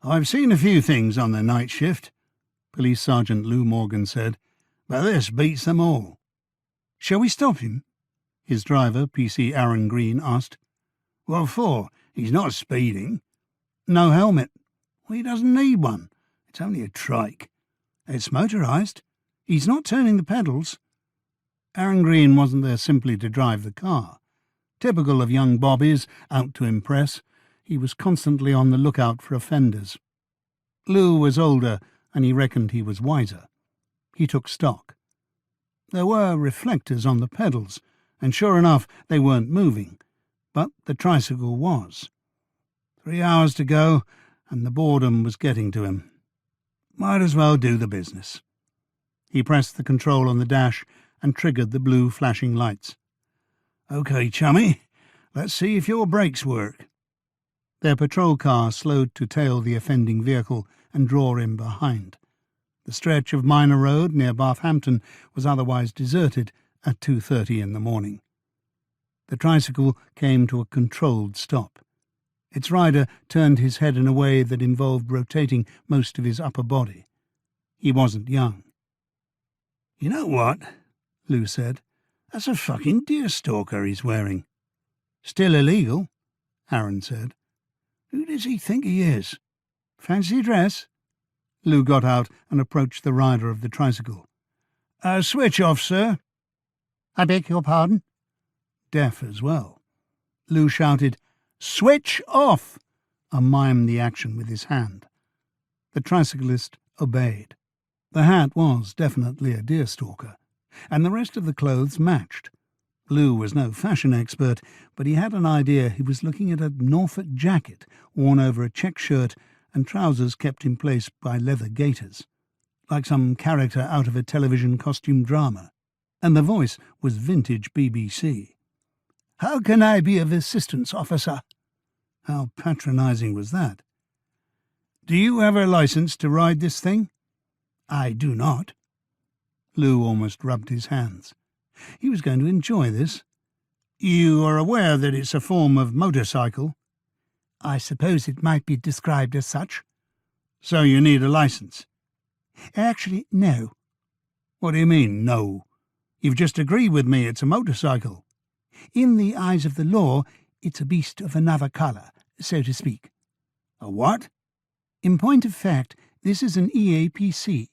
"I've seen a few things on the night shift," Police Sergeant Lou Morgan said, "but this beats them all." "Shall we stop him?" his driver, PC Aaron Green, asked. "What for? He's not speeding." "No helmet." "Well, he doesn't need one. It's only a trike." "It's motorized. He's not turning the pedals." Aaron Green wasn't there simply to drive the car. Typical of young bobbies, out to impress, he was constantly on the lookout for offenders. Lou was older, and he reckoned he was wiser. He took stock. There were reflectors on the pedals, and sure enough they weren't moving, but the tricycle was. 3 hours to go, and the boredom was getting to him. Might as well do the business. He pressed the control on the dash and triggered the blue flashing lights. "OK, chummy, let's see if your brakes work." Their patrol car slowed to tail the offending vehicle and draw in behind. The stretch of minor road near Bathampton was otherwise deserted at 2:30 in the morning. The tricycle came to a controlled stop. Its rider turned his head in a way that involved rotating most of his upper body. He wasn't young. "You know what?" Lou said. "That's a fucking deer stalker he's wearing." "Still illegal," Aaron said. "Who does he think he is? Fancy dress?" Lou got out and approached the rider of the tricycle. "Switch off, sir." "I beg your pardon?" Deaf as well. Lou shouted, "Switch off!" and mimed the action with his hand. The tricyclist obeyed. The hat was definitely a deerstalker, and the rest of the clothes matched. Lou was no fashion expert, but he had an idea he was looking at a Norfolk jacket worn over a check shirt and trousers kept in place by leather gaiters, like some character out of a television costume drama, and the voice was vintage BBC. "How can I be of assistance, officer?" How patronizing was that? "Do you have a license to ride this thing?" "I do not." Lou almost rubbed his hands. He was going to enjoy this. "You are aware that it's a form of motorcycle?" "I suppose it might be described as such." "So you need a license?" "Actually, no." "What do you mean, no? You've just agreed with me it's a motorcycle." "In the eyes of the law, it's a beast of another colour, so to speak." "A what?" "In point of fact, this is an EAPC,